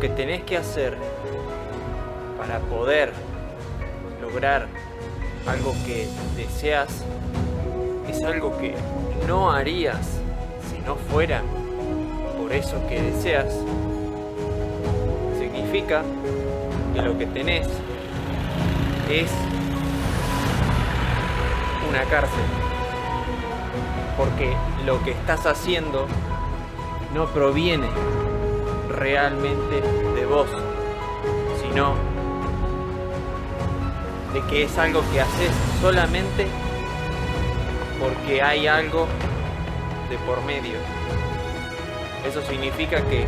que tenés que hacer para poder lograr algo que deseas es algo que no harías si no fuera por eso que deseas. Significa que lo que tenés es una cárcel, porque lo que estás haciendo no proviene realmente de vos, sino de que es algo que haces solamente porque hay algo de por medio. Eso significa que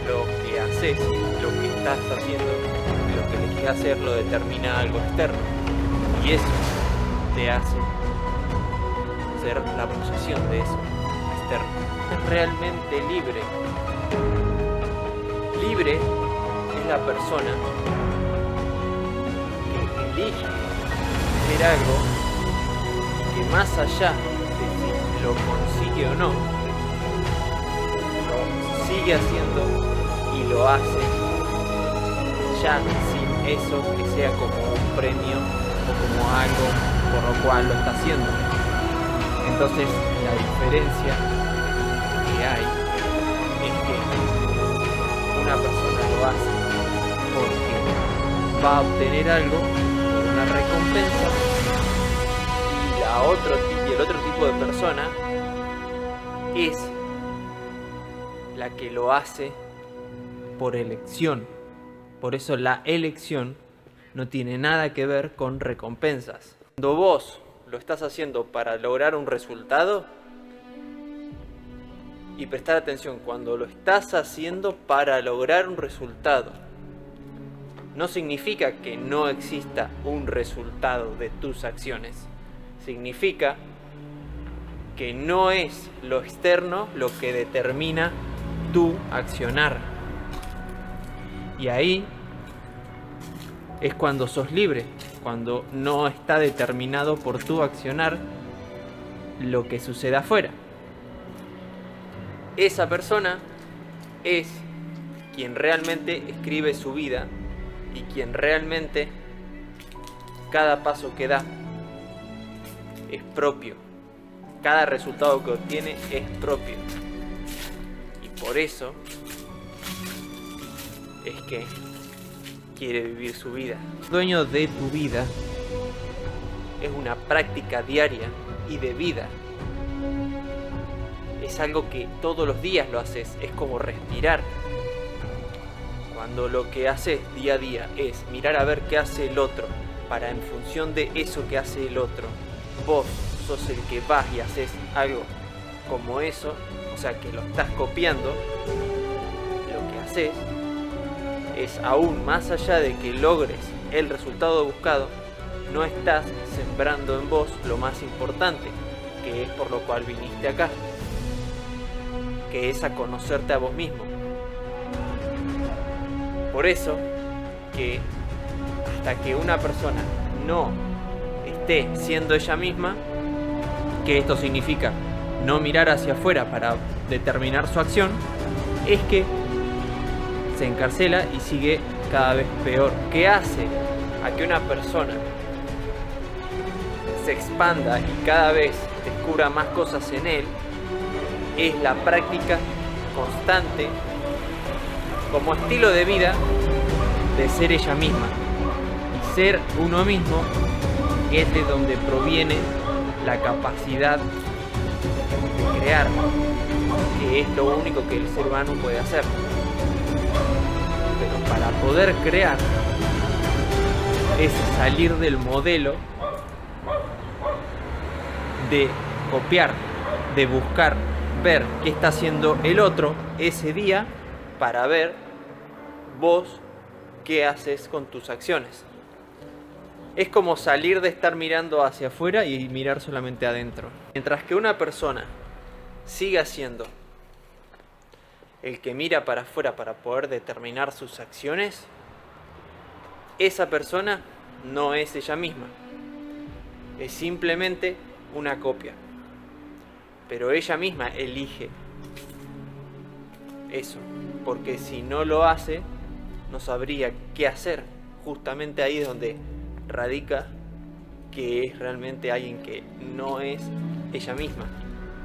lo que haces, lo que estás haciendo, lo que elegís hacer lo determina algo externo, y eso te hace ser la posesión de eso externo. Es realmente libre. Libre es la persona que elige hacer algo que, más allá de si lo consigue o no, lo sigue haciendo y lo hace ya sin eso que sea como un premio o como algo por lo cual lo está haciendo. Entonces la diferencia que hay es que una persona lo hace porque va a obtener algo, una recompensa, y el otro tipo de persona es la que lo hace por elección. Por eso la elección no tiene nada que ver con recompensas. Cuando vos lo estás haciendo para lograr un resultado, y prestar atención, cuando lo estás haciendo para lograr un resultado, no significa que no exista un resultado de tus acciones. Significa que no es lo externo lo que determina tu accionar. Y ahí es cuando sos libre, cuando no está determinado por tu accionar lo que sucede afuera. Esa persona es quien realmente escribe su vida y quien realmente cada paso que da es propio. Cada resultado que obtiene es propio. Y por eso es que quiere vivir su vida. Dueño de tu vida es una práctica diaria y de vida. Es algo que todos los días lo haces, es como respirar. Cuando lo que haces día a día es mirar a ver qué hace el otro, para en función de eso que hace el otro, vos sos el que vas y haces algo como eso, o sea que lo estás copiando, lo que haces es aún más allá de que logres el resultado buscado, no estás sembrando en vos lo más importante, que es por lo cual viniste acá, que es a conocerte a vos mismo. Por eso que hasta que una persona no esté siendo ella misma, que esto significa no mirar hacia afuera para determinar su acción, es que se encarcela y sigue cada vez peor. ¿Qué hace a que una persona se expanda y cada vez descubra más cosas en él? Es la práctica constante como estilo de vida de ser ella misma. Y ser uno mismo es de donde proviene la capacidad de crear, que es lo único que el ser humano puede hacer. Pero para poder crear es salir del modelo de copiar, de buscar ver qué está haciendo el otro ese día para ver vos qué haces con tus acciones. Es como salir de estar mirando hacia afuera y mirar solamente adentro. Mientras que una persona siga siendo el que mira para afuera para poder determinar sus acciones, esa persona no es ella misma. Es simplemente una copia. Pero ella misma elige eso, porque si no lo hace, no sabría qué hacer. Justamente ahí es donde radica que es realmente alguien que no es ella misma,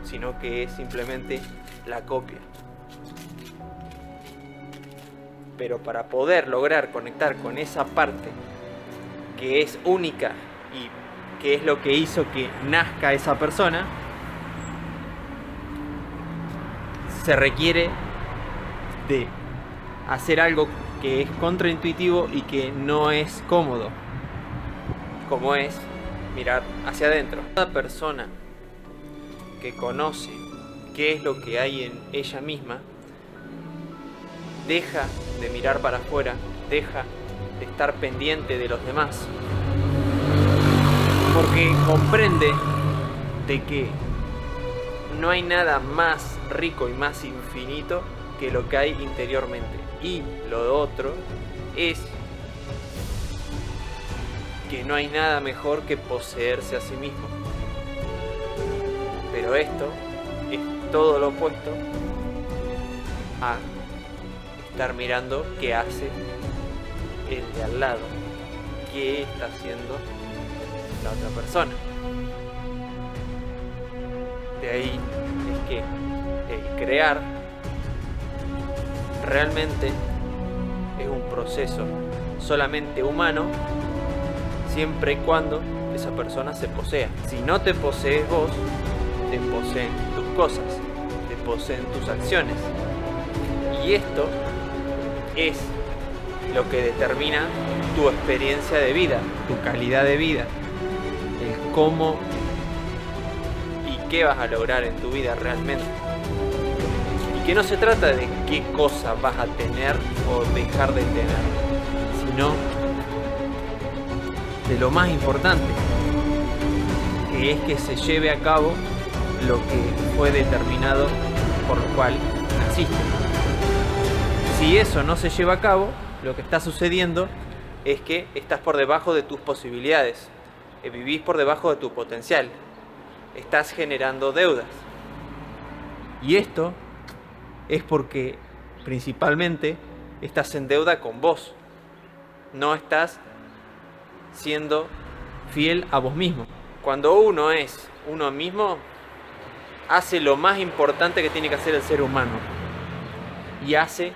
sino que es simplemente la copia. Pero para poder lograr conectar con esa parte que es única y que es lo que hizo que nazca esa persona, se requiere de hacer algo que es contraintuitivo y que no es cómodo, como es mirar hacia adentro. Cada persona que conoce qué es lo que hay en ella misma deja de mirar para afuera, deja de estar pendiente de los demás, porque comprende de que no hay nada más rico y más infinito que lo que hay interiormente. Y lo otro es que no hay nada mejor que poseerse a sí mismo. Pero esto es todo lo opuesto a estar mirando qué hace el de al lado, qué está haciendo la otra persona. De ahí es que el crear realmente es un proceso solamente humano, siempre y cuando esa persona se posea. Si no te posees vos, te poseen tus cosas, te poseen tus acciones. Y esto es lo que determina tu experiencia de vida, tu calidad de vida, el cómo y qué vas a lograr en tu vida realmente. Y que no se trata de qué cosa vas a tener o dejar de tener, sino de lo más importante, que es que se lleve a cabo lo que fue determinado por lo cual naciste. Si eso no se lleva a cabo, lo que está sucediendo es que estás por debajo de tus posibilidades, vivís por debajo de tu potencial, estás generando deudas. Y esto es porque principalmente estás en deuda con vos, no estás siendo fiel a vos mismo. Cuando uno es uno mismo, hace lo más importante que tiene que hacer el ser humano, y hace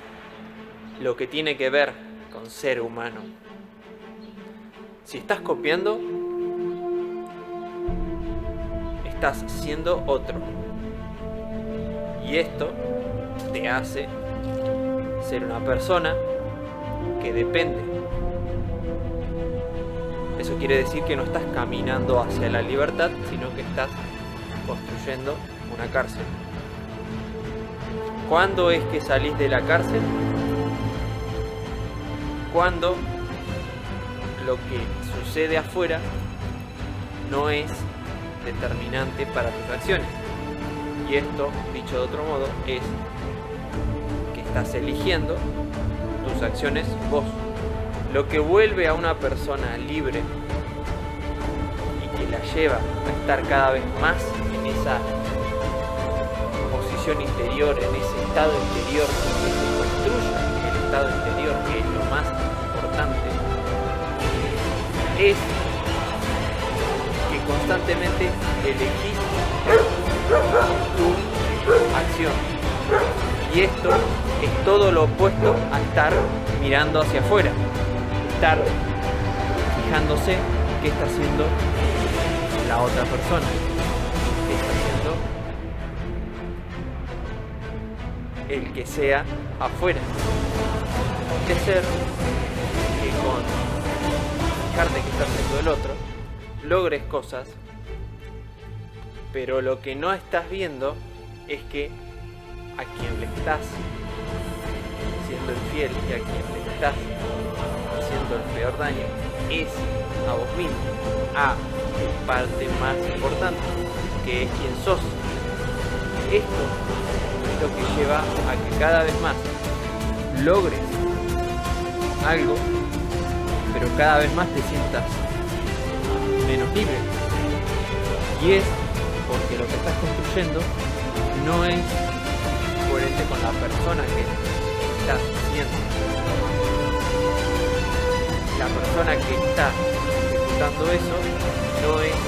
lo que tiene que ver con ser humano. Si estás copiando, estás siendo otro, y esto te hace ser una persona que depende. Eso quiere decir que no estás caminando hacia la libertad, sino que estás construyendo una cárcel. ¿Cuándo es que salís de la cárcel? Cuando lo que sucede afuera no es determinante para tus acciones. Y esto, dicho de otro modo, es que estás eligiendo tus acciones vos. Lo que vuelve a una persona libre y que la lleva a estar cada vez más en esa posición interior, en ese estado interior, que se construya el estado interior, que es lo más importante, es que constantemente elegís tu acción. Y esto es todo lo opuesto a estar mirando hacia afuera, estar fijándose qué está haciendo la otra persona, qué está haciendo el que sea afuera. De ser que con fijarte que está haciendo el otro, logres cosas, pero lo que no estás viendo es que a quien le estás siendo infiel y a quien le estás haciendo el peor daño es a vos mismo, a tu parte más importante, que es quien sos. Esto es lo que lleva a que cada vez más logres algo, pero cada vez más te sientas menos libre. Y es porque lo que estás construyendo no es coherente con la persona que estás siendo. persona que está ejecutando eso no es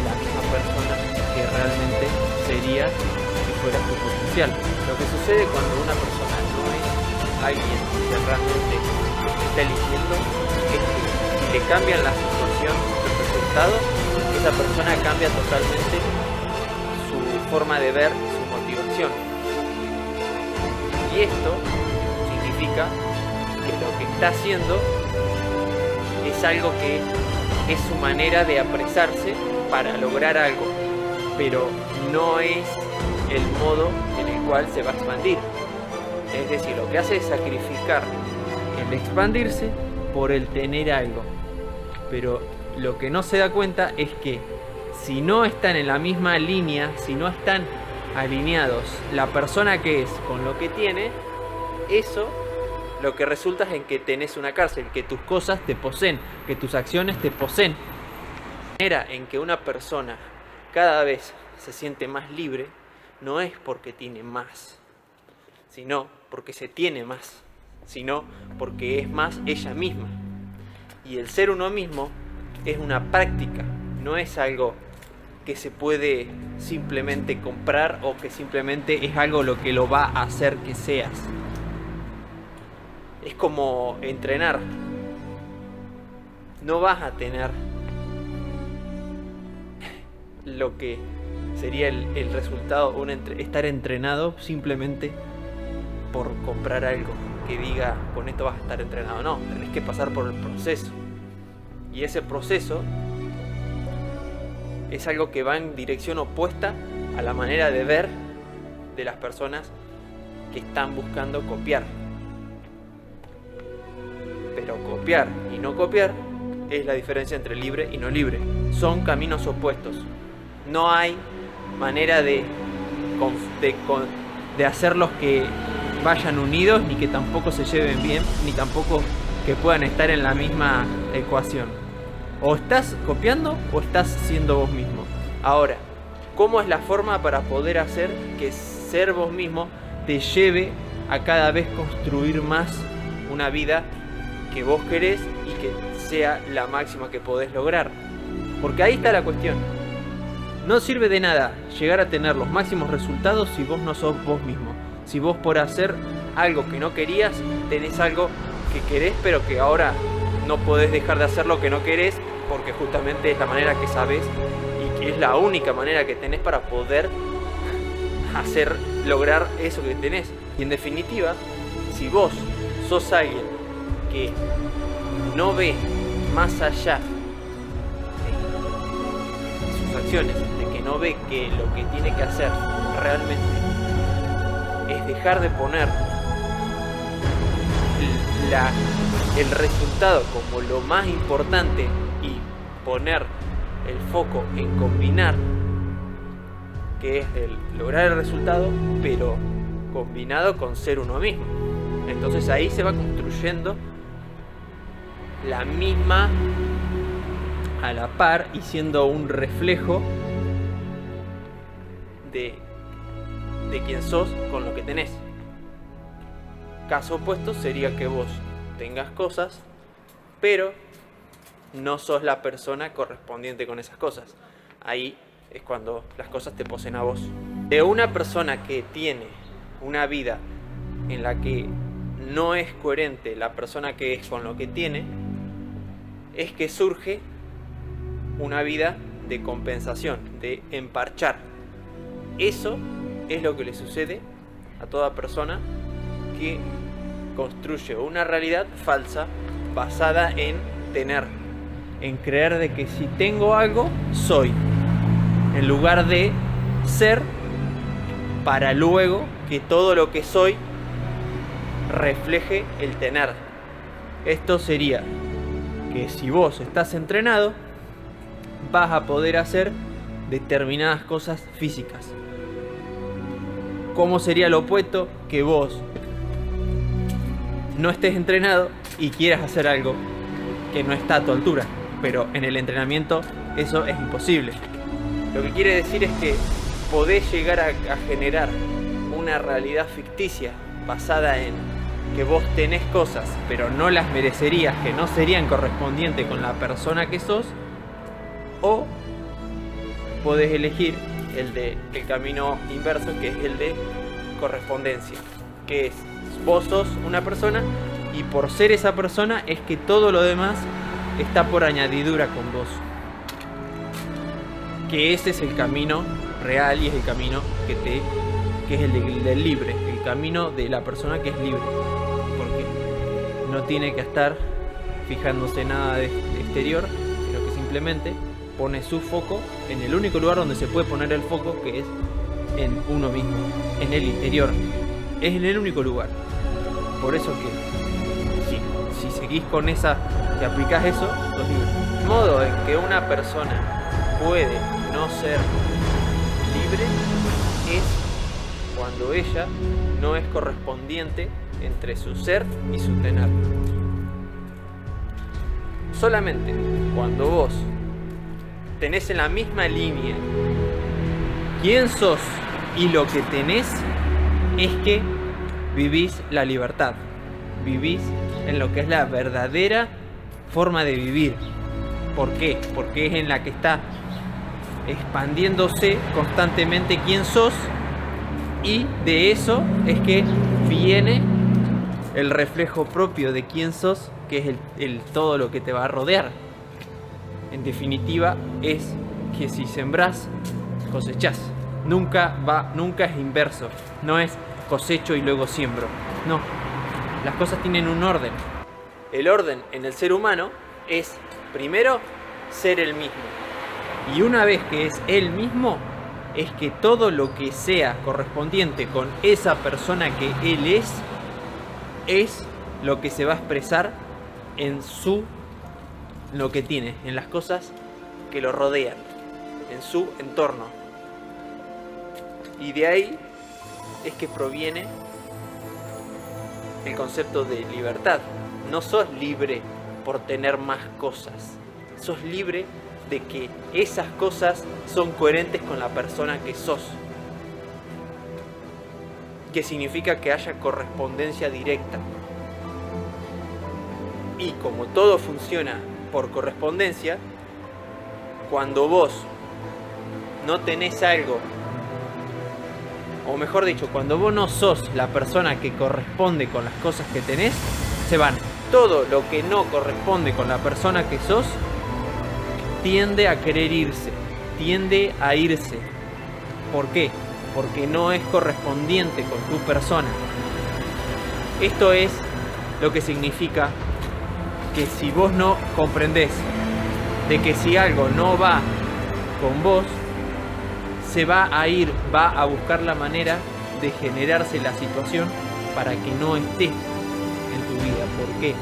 la misma persona que realmente sería si fuera tu potencial. Lo que sucede cuando una persona no es alguien que realmente está eligiendo es que si le cambian la situación, el resultado, esa persona cambia totalmente su forma de ver, su motivación. Y esto significa que lo que está haciendo es algo que es su manera de apresarse para lograr algo, pero no es el modo en el cual se va a expandir. Es decir, lo que hace es sacrificar el expandirse por el tener algo. Pero lo que no se da cuenta es que si no están en la misma línea, si no están alineados la persona que es con lo que tiene, eso lo que resulta es en que tenés una cárcel, que tus cosas te poseen, que tus acciones te poseen. La manera en que una persona cada vez se siente más libre no es porque tiene más, sino porque se tiene más, sino porque es más ella misma. Y el ser uno mismo es una práctica, no es algo que se puede simplemente comprar o que simplemente es algo lo que lo va a hacer que seas. Es como entrenar. No vas a tener lo que sería el resultado, estar entrenado simplemente por comprar algo que diga con esto vas a estar entrenado. No, tenés que pasar por el proceso. Y ese proceso es algo que va en dirección opuesta a la manera de ver de las personas que están buscando copiar. Pero copiar y no copiar es la diferencia entre libre y no libre. Son caminos opuestos. No hay manera de hacerlos que vayan unidos, ni que tampoco se lleven bien, ni tampoco que puedan estar en la misma ecuación. O estás copiando o estás siendo vos mismo. Ahora, ¿cómo es la forma para poder hacer que ser vos mismo te lleve a cada vez construir más una vida que vos querés y que sea la máxima que podés lograr? Porque ahí está la cuestión. No sirve de nada llegar a tener los máximos resultados si vos no sos vos mismo. Si vos por hacer algo que no querías, tenés algo que querés pero que ahora no podés dejar de hacer lo que no querés porque justamente es la manera que sabés y que es la única manera que tenés para poder lograr eso que tenés. Y en definitiva, si vos sos alguien que no ve más allá de sus acciones, de que no ve que lo que tiene que hacer realmente es dejar de poner el resultado como lo más importante y poner el foco en combinar, que es el lograr el resultado, pero combinado con ser uno mismo. Entonces ahí se va construyendo la misma a la par y siendo un reflejo de quién sos con lo que tenés. Caso opuesto sería que vos tengas cosas, pero no sos la persona correspondiente con esas cosas. Ahí es cuando las cosas te poseen a vos. De una persona que tiene una vida en la que no es coherente la persona que es con lo que tiene, es que surge una vida de compensación, de emparchar. Eso es lo que le sucede a toda persona que construye una realidad falsa basada en tener, en creer de que si tengo algo, soy, en lugar de ser para luego que todo lo que soy refleje el tener. Esto sería que si vos estás entrenado, vas a poder hacer determinadas cosas físicas. ¿Cómo sería lo opuesto? Que vos no estés entrenado y quieras hacer algo que no está a tu altura, pero en el entrenamiento eso es imposible. Lo que quiere decir es que podés llegar a generar una realidad ficticia basada en que vos tenés cosas, pero no las merecerías, que no serían correspondientes con la persona que sos, o podés elegir el camino inverso, que es el de correspondencia, que es vos sos una persona y por ser esa persona es que todo lo demás está por añadidura con vos. Que ese es el camino real y es el camino que es el del libre, el camino de la persona que es libre, porque no tiene que estar fijándose en nada de exterior, sino que simplemente pone su foco en el único lugar donde se puede poner el foco, que es en uno mismo, en el interior. Es en el único lugar. Por eso que si seguís con esa, si aplicás eso, sos libre. El modo en que una persona puede no ser libre es cuando ella no es correspondiente entre su ser y su tener. Solamente cuando vos tenés en la misma línea quién sos y lo que tenés, es que vivís la libertad, vivís en lo que es la verdadera forma de vivir. ¿Por qué? Porque es en la que está expandiéndose constantemente quién sos, y de eso es que viene el reflejo propio de quién sos, que es el todo lo que te va a rodear. En definitiva, es que si sembrás, cosechás. Nunca es inverso. No es cosecho y luego siembro. No. Las cosas tienen un orden. El orden en el ser humano es, primero, ser el mismo. Y una vez que es el mismo, es que todo lo que sea correspondiente con esa persona que él es lo que se va a expresar en lo que tiene, en las cosas que lo rodean, en su entorno. Y de ahí es que proviene el concepto de libertad. No sos libre por tener más cosas, sos libre de que esas cosas son coherentes con la persona que sos, que significa que haya correspondencia directa. Y como todo funciona por correspondencia, cuando vos no tenés algo, o mejor dicho, cuando vos no sos la persona que corresponde con las cosas que tenés, se van. Todo lo que no corresponde con la persona que sos tiende a querer irse, tiende a irse. ¿Por qué? Porque no es correspondiente con tu persona. Esto es lo que significa que si vos no comprendés de que si algo no va con vos, se va a ir, va a buscar la manera de generarse la situación para que no esté en tu vida. ¿Por qué?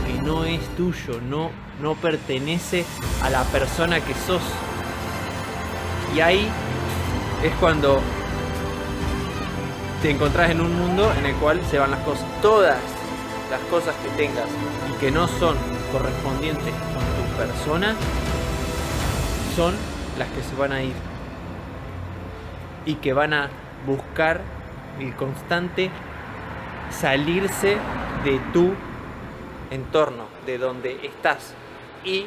Porque no es tuyo, no pertenece a la persona que sos. Y ahí es cuando te encontrás en un mundo en el cual se van las cosas. Todas las cosas que tengas y que no son correspondientes con tu persona son las que se van a ir y que van a buscar el constante salirse de tu entorno, de donde estás, y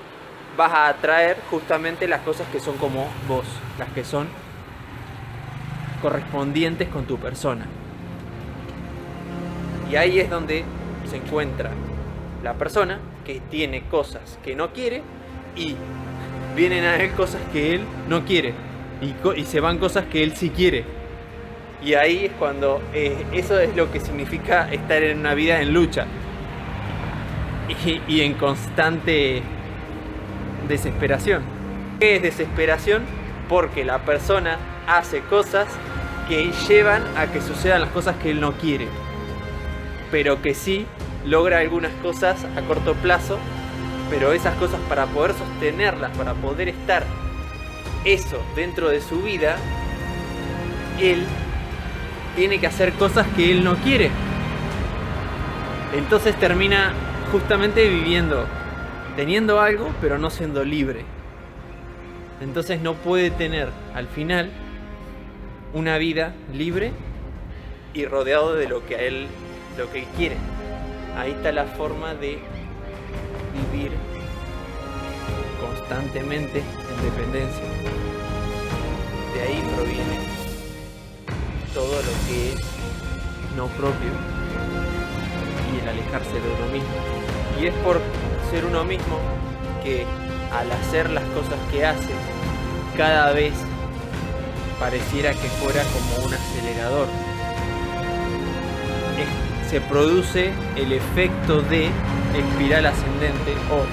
vas a atraer justamente las cosas que son como vos, las que son correspondientes con tu persona. Y ahí es donde se encuentra la persona que tiene cosas que no quiere y vienen a él cosas que él no quiere y se van cosas que él sí quiere. Y ahí es cuando eso es lo que significa estar en una vida en lucha y en constante desesperación. ¿Qué es desesperación? Porque la persona hace cosas que llevan a que sucedan las cosas que él no quiere, pero que sí logra algunas cosas a corto plazo, pero esas cosas, para poder sostenerlas, para poder estar eso dentro de su vida, él tiene que hacer cosas que él no quiere. Entonces termina justamente viviendo, teniendo algo, pero no siendo libre. Entonces no puede tener al final una vida libre y rodeado de lo que él quiere. ahí está la forma de vivir constantemente en dependencia. De ahí proviene todo lo que es no propio y el alejarse de uno mismo. Y es por ser uno mismo que al hacer las cosas que hace, cada vez pareciera que fuera como un acelerador. Se produce el efecto de espiral ascendente, o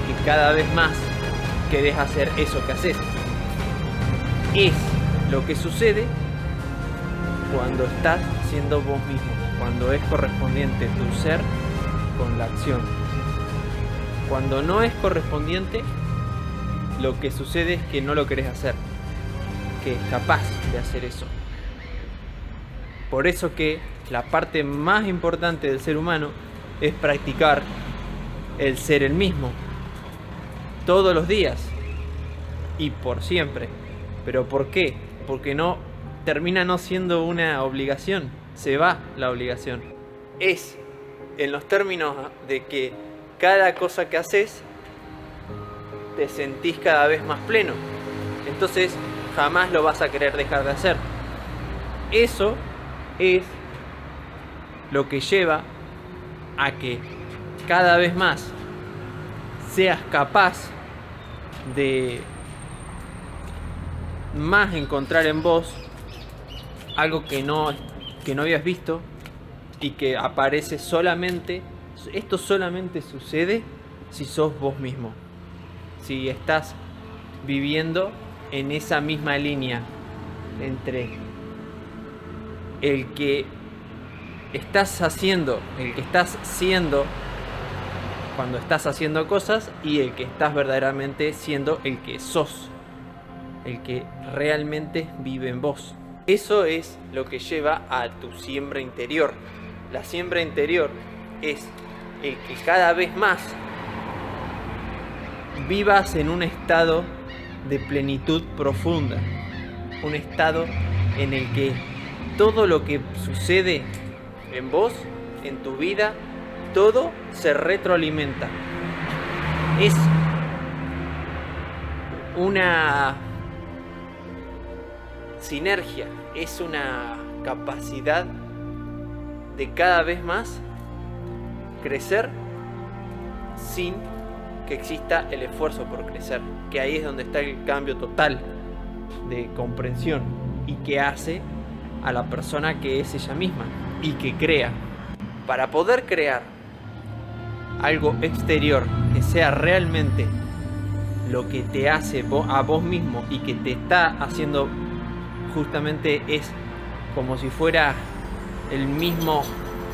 que cada vez más querés hacer eso que haces. Es lo que sucede cuando estás siendo vos mismo, cuando es correspondiente tu ser con la acción. Cuando no es correspondiente, lo que sucede es que no lo querés hacer, que es capaz de hacer eso. Por eso que la parte más importante del ser humano es practicar el ser el mismo, todos los días y por siempre. ¿Pero por qué? Porque no termina no siendo una obligación, se va la obligación. Es en los términos de que cada cosa que haces te sentís cada vez más pleno, entonces jamás lo vas a querer dejar de hacer. Eso es lo que lleva a que cada vez más seas capaz de más encontrar en vos algo que no habías visto y que aparece solamente. Esto solamente sucede si sos vos mismo, si estás viviendo en esa misma línea entre el que estás haciendo, el que estás siendo cuando estás haciendo cosas, y el que estás verdaderamente siendo el que sos, el que realmente vive en vos. Eso es lo que lleva a tu siembra interior. La siembra interior es el que cada vez más vivas en un estado de plenitud profunda, un estado en el que todo lo que sucede en vos, en tu vida, todo se retroalimenta. Es una sinergia, es una capacidad de cada vez más crecer sin que exista el esfuerzo por crecer, que ahí es donde está el cambio total de comprensión y que hace a la persona que es ella misma y que crea. Para poder crear algo exterior que sea realmente lo que te hace a vos mismo y que te está haciendo, justamente es como si fuera el mismo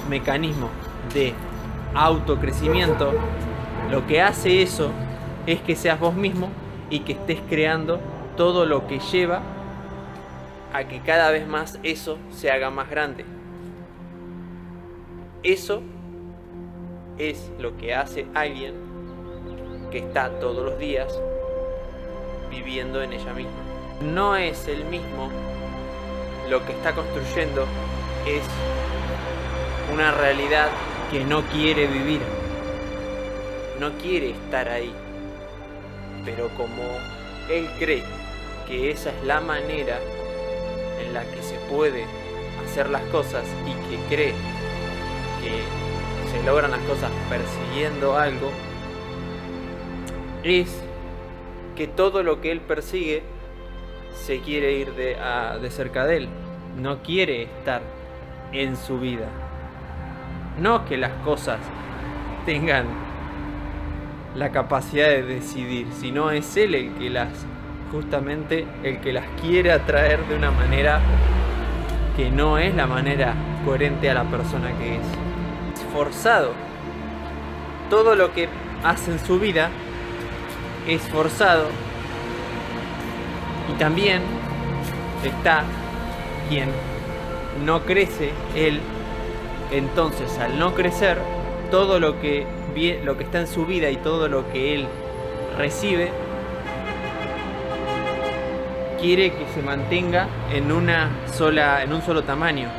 mecanismo de autocrecimiento. Lo que hace eso es que seas vos mismo y que estés creando todo lo que lleva a que cada vez más eso se haga más grande. Eso es lo que hace alguien que está todos los días viviendo en ella misma. No es el mismo lo que está construyendo, es una realidad que no quiere vivir, no quiere estar ahí, pero como él cree que esa es la manera en la que se puede hacer las cosas y que cree que se logran las cosas persiguiendo algo, es que todo lo que él persigue se quiere ir de cerca de él, no quiere estar en su vida. No que las cosas tengan la capacidad de decidir, sino es él el que justamente el que las quiere atraer de una manera que no es la manera coherente a la persona que es. Es forzado. Todo lo que hace en su vida es forzado. Y también está quien no crece, él. Entonces, al no crecer, todo lo que está en su vida y todo lo que él recibe quiere que se mantenga en un solo tamaño,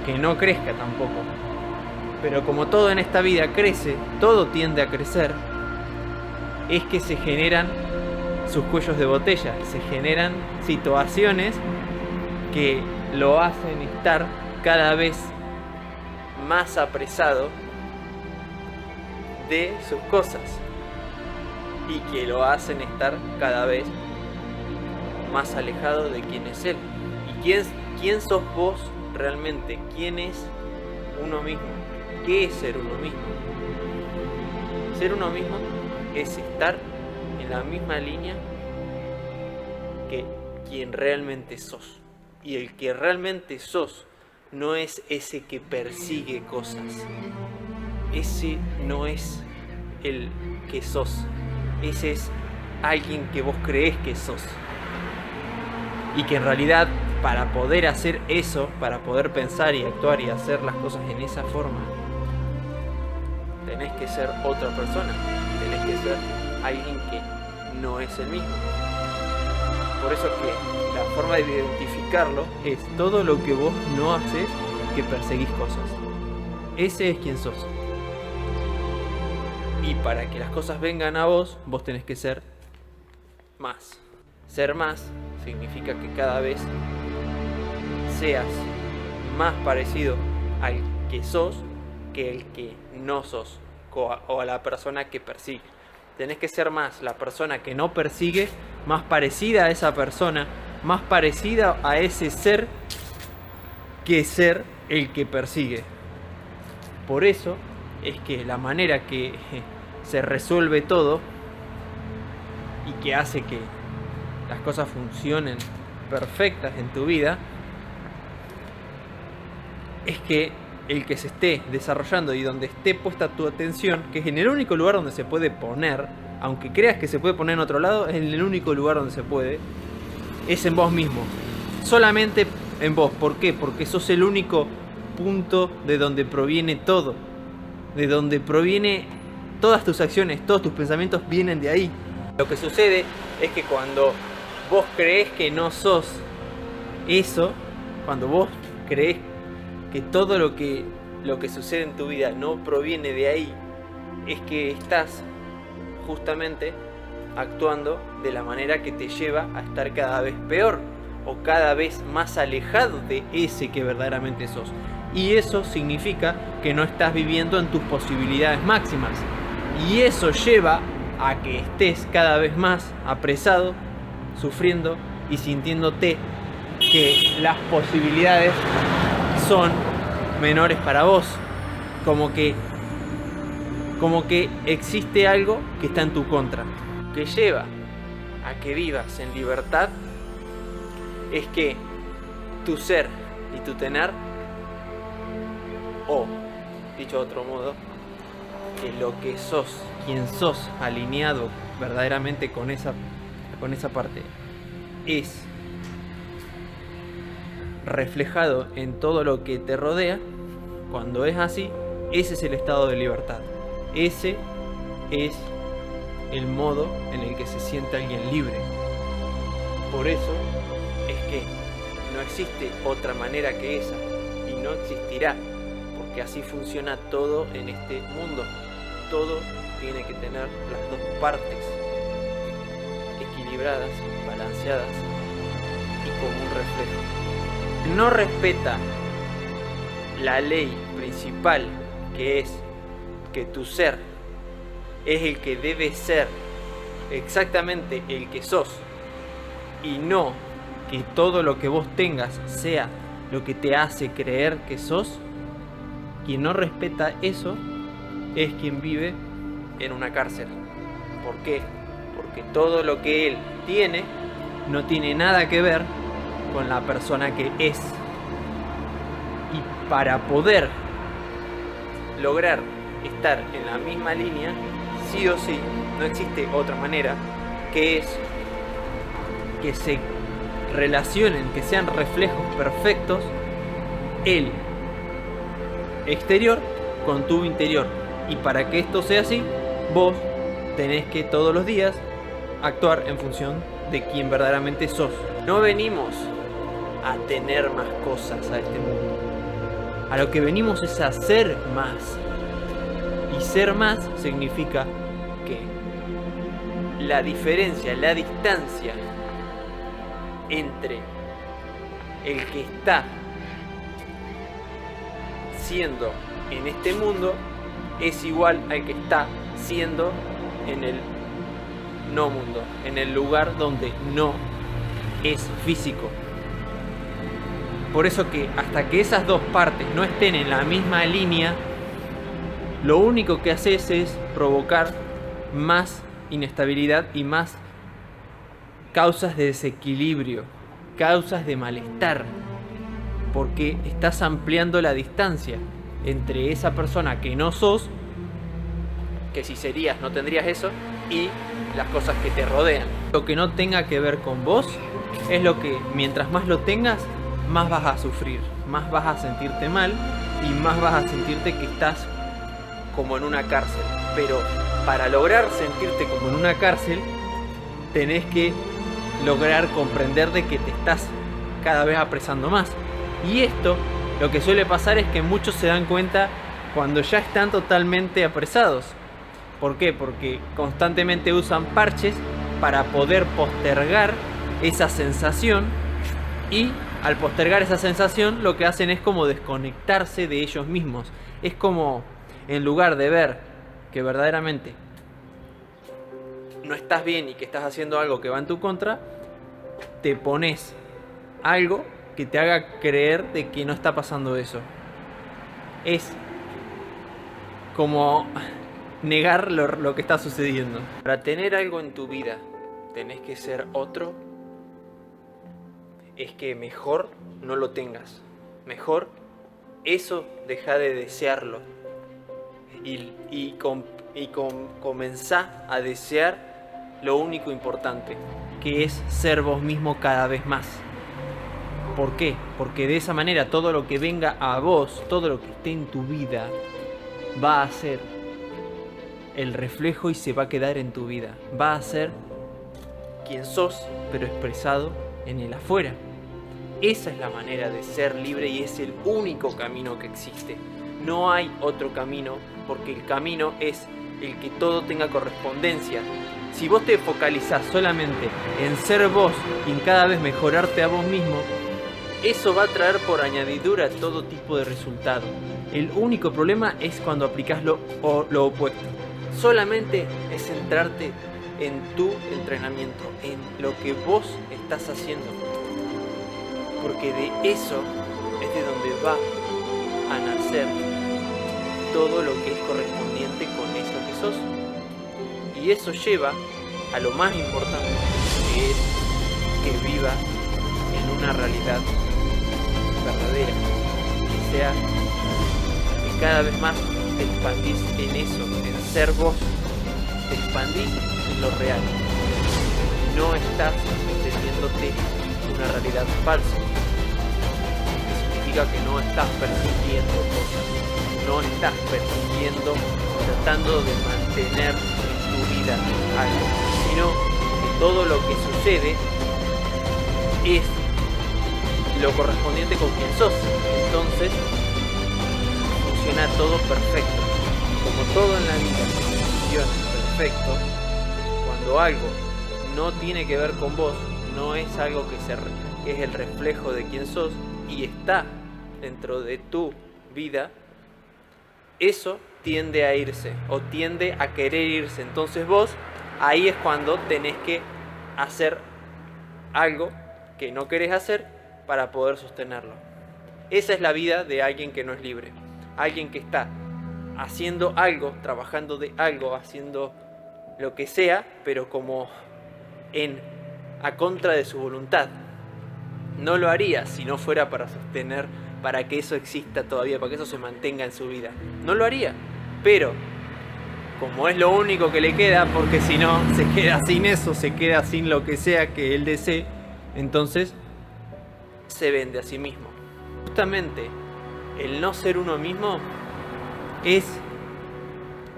que no crezca tampoco. Pero como todo en esta vida crece, todo tiende a crecer, es que se generan sus cuellos de botella, se generan situaciones que lo hacen estar cada vez más apresado de sus cosas y que lo hacen estar cada vez más alejado de quién es él. ¿Y quién sos vos realmente? ¿Quién es uno mismo? ¿Qué es ser uno mismo? Ser uno mismo es estar en la misma línea que quien realmente sos. Y el que realmente sos no es ese que persigue cosas. Ese no es el que sos. Ese es alguien que vos creés que sos. Y que en realidad, para poder hacer eso, para poder pensar y actuar y hacer las cosas en esa forma, tenés que ser otra persona. Tenés que ser alguien que no es el mismo. Por eso que la forma de identificarlo es todo lo que vos no haces que perseguís cosas. Ese es quien sos. Y para que las cosas vengan a vos, vos tenés que ser más. Ser más significa que cada vez seas más parecido al que sos que el que no sos, o a la persona que persigue. Tenés que ser más la persona que no persigue, más parecida a esa persona, más parecida a ese ser, que ser el que persigue. Por eso es que la manera que se resuelve todo y que hace que las cosas funcionen perfectas en tu vida es que el que se esté desarrollando y donde esté puesta tu atención, que es en el único lugar donde se puede poner, aunque creas que se puede poner en otro lado, es en el único lugar donde se puede, es en vos mismo. Solamente en vos. ¿Por qué? Porque sos el único punto de donde proviene todo. De donde proviene todas tus acciones, todos tus pensamientos vienen de ahí. Lo que sucede es que cuando vos creés que no sos eso, cuando vos creés que todo lo que sucede en tu vida no proviene de ahí, es que estás justamente actuando de la manera que te lleva a estar cada vez peor o cada vez más alejado de ese que verdaderamente sos. Y eso significa que no estás viviendo en tus posibilidades máximas. Y eso lleva a que estés cada vez más apresado, sufriendo y sintiéndote que las posibilidades son menores para vos, como que existe algo que está en tu contra, que lleva a que vivas en libertad. Es que tu ser y tu tener, o dicho de otro modo, que lo que sos, quien sos, alineado verdaderamente con esa parte, es reflejado en todo lo que te rodea. Cuando es así, ese es el estado de libertad. Ese es el modo en el que se siente alguien libre. Por eso es que no existe otra manera que esa, y no existirá, porque así funciona todo en este mundo. Todo tiene que tener las dos partes equilibradas, balanceadas y como un reflejo. No respeta la ley principal, que es que tu ser es el que debe ser exactamente el que sos, y no que todo lo que vos tengas sea lo que te hace creer que sos. Quien no respeta eso es quien vive en una cárcel. ¿Por qué? Porque todo lo que él tiene no tiene nada que ver con la persona que es. Y para poder lograr estar en la misma línea, sí o sí, no existe otra manera, que es que se relacionen, que sean reflejos perfectos el exterior con tu interior. Y para que esto sea así, vos tenés que todos los días actuar en función de quién verdaderamente sos. No venimos a tener más cosas a este mundo. A lo que venimos es a ser más. Y ser más significa que la diferencia, la distancia entre el que está siendo en este mundo es igual al que está siendo en el no mundo, en el lugar donde no es físico. Por eso que hasta que esas dos partes no estén en la misma línea, lo único que haces es provocar más inestabilidad y más causas de desequilibrio, causas de malestar, porque estás ampliando la distancia entre esa persona que no sos, que si serías no tendrías eso, y las cosas que te rodean. Lo que no tenga que ver con vos es lo que, mientras más lo tengas, más vas a sufrir, más vas a sentirte mal y más vas a sentirte que estás como en una cárcel. Pero para lograr sentirte como en una cárcel, tenés que lograr comprender de que te estás cada vez apresando más. Y esto, lo que suele pasar es que muchos se dan cuenta cuando ya están totalmente apresados. ¿Por qué? Porque constantemente usan parches para poder postergar esa sensación, y al postergar esa sensación lo que hacen es como desconectarse de ellos mismos. Es como, en lugar de ver que verdaderamente no estás bien y que estás haciendo algo que va en tu contra, te pones algo que te haga creer de que no está pasando eso. Es como negar lo que está sucediendo. Para tener algo en tu vida, tenés que ser otro. Es que mejor no lo tengas. Mejor eso deja de desearlo. Y comenzá a desear lo único importante, que es ser vos mismo cada vez más. ¿Por qué? Porque de esa manera todo lo que venga a vos, todo lo que esté en tu vida, va a ser el reflejo y se va a quedar en tu vida. Va a ser quien sos, pero expresado en el afuera. Esa es la manera de ser libre y es el único camino que existe. No hay otro camino, porque el camino es el que todo tenga correspondencia. Si vos te focalizás solamente en ser vos y en cada vez mejorarte a vos mismo, eso va a traer por añadidura todo tipo de resultado. El único problema es cuando aplicás lo opuesto. Solamente es centrarte en tu entrenamiento, en lo que vos estás haciendo. Porque de eso es de donde va a nacer todo lo que es correspondiente con eso que sos. Y eso lleva a lo más importante, que es que viva en una realidad verdadera, que sea que cada vez más te expandís en eso, en ser vos, te expandís en lo real. No estás entendiéndote una realidad falsa, que significa que no estás persiguiendo cosas, no estás persiguiendo, tratando de mantener en tu vida algo, sino que todo lo que sucede es lo correspondiente con quien sos. Entonces funciona todo perfecto. Como todo en la vida funciona perfecto, cuando algo no tiene que ver con vos, no es algo que es el reflejo de quién sos y está dentro de tu vida, eso tiende a irse o tiende a querer irse. Entonces vos ahí es cuando tenés que hacer algo que no querés hacer para poder sostenerlo. Esa es la vida de alguien que no es libre. Alguien que está haciendo algo, trabajando de algo, haciendo lo que sea, pero como a contra de su voluntad. No lo haría si no fuera para sostener, para que eso exista todavía, para que eso se mantenga en su vida. No lo haría, pero como es lo único que le queda, porque si no se queda sin eso, se queda sin lo que sea que él desee, entonces se vende a sí mismo. Justamente el no ser uno mismo es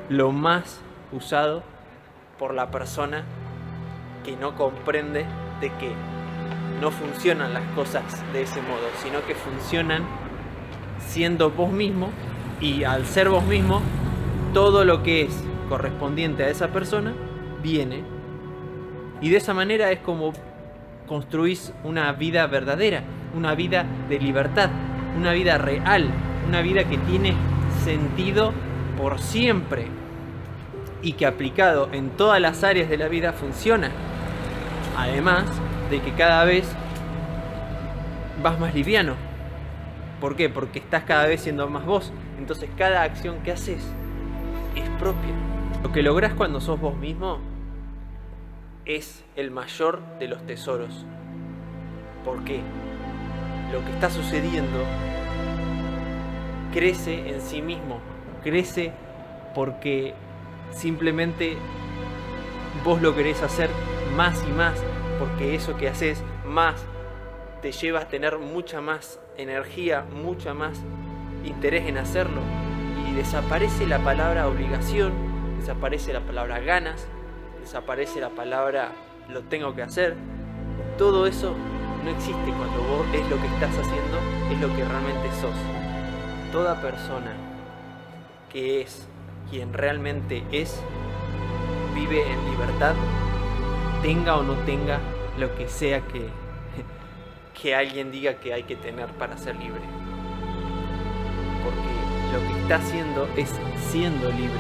lo más usado por la persona que no comprende de que no funcionan las cosas de ese modo, sino que funcionan siendo vos mismo, y al ser vos mismo, todo lo que es correspondiente a esa persona viene. Y de esa manera es como construís una vida verdadera, una vida de libertad, una vida real, una vida que tiene sentido por siempre y que aplicado en todas las áreas de la vida funciona. Además de que cada vez vas más liviano. ¿Por qué? Porque estás cada vez siendo más vos. Entonces cada acción que haces es propia. Lo que lográs cuando sos vos mismo es el mayor de los tesoros. ¿Por qué? Lo que está sucediendo crece en sí mismo. Crece porque simplemente vos lo querés hacer más y más, porque eso que haces más te lleva a tener mucha más energía, mucha más interés en hacerlo, y desaparece la palabra obligación, desaparece la palabra ganas, desaparece la palabra lo tengo que hacer. Todo eso no existe cuando vos es lo que estás haciendo, es lo que realmente sos. Toda persona que es quien realmente es, vive en libertad, tenga o no tenga lo que sea que alguien diga que hay que tener para ser libre. Porque lo que está haciendo es siendo libre.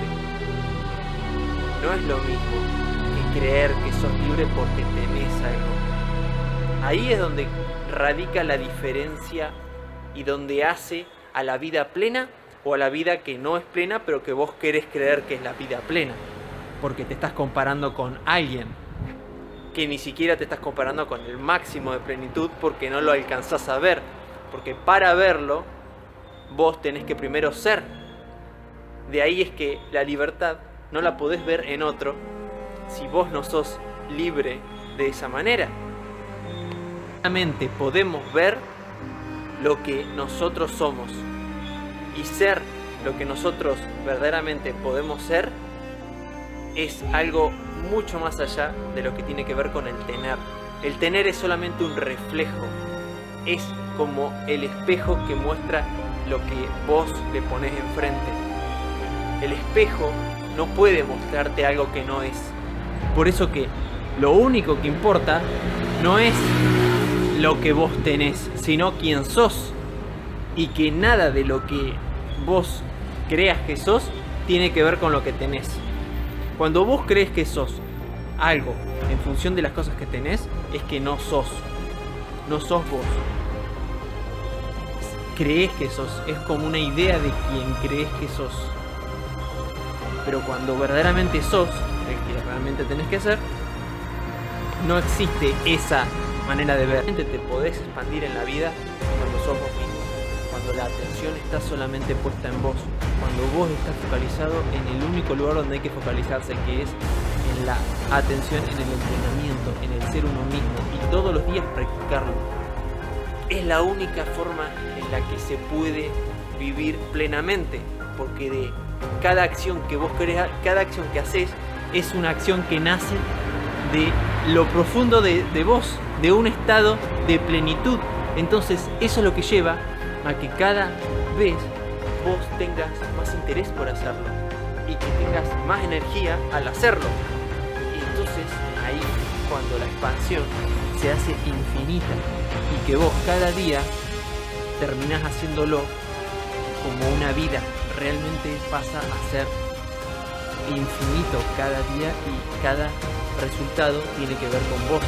No es lo mismo que creer que sos libre porque tenés algo. Ahí es donde radica la diferencia y donde hace a la vida plena o a la vida que no es plena, pero que vos querés creer que es la vida plena. Porque te estás comparando con alguien que ni siquiera te estás comparando con el máximo de plenitud, porque no lo alcanzás a ver. Porque para verlo, vos tenés que primero ser. De ahí es que la libertad no la podés ver en otro si vos no sos libre de esa manera. Solamente podemos ver lo que nosotros somos, y ser lo que nosotros verdaderamente podemos ser es algo mucho más allá de lo que tiene que ver con el tener. El tener es solamente un reflejo, es como el espejo que muestra lo que vos le ponés enfrente. El espejo no puede mostrarte algo que no es. Por eso que lo único que importa no es lo que vos tenés, sino quién sos. Y que nada de lo que vos creas que sos tiene que ver con lo que tenés. Cuando vos crees que sos algo en función de las cosas que tenés, es que no sos vos. Crees que sos, es como una idea de quién crees que sos. Pero cuando verdaderamente sos el que realmente tenés que ser, no existe esa manera de ver. Te podés expandir en la vida cuando sos vos mismo, cuando la atención está solamente puesta en vos, cuando vos estás focalizado en el único lugar donde hay que focalizarse, que es en la atención, en el entrenamiento, en el ser uno mismo, y todos los días practicarlo. Es la única forma en la que se puede vivir plenamente, porque de cada acción que vos querés, cada acción que haces, es una acción que nace de lo profundo de vos, de un estado de plenitud. Entonces eso es lo que lleva a que cada vez vos tengas más interés por hacerlo y que tengas más energía al hacerlo. Y entonces ahí cuando la expansión se hace infinita y que vos cada día terminás haciéndolo como una vida, realmente pasa a ser infinito cada día y cada resultado tiene que ver con vos.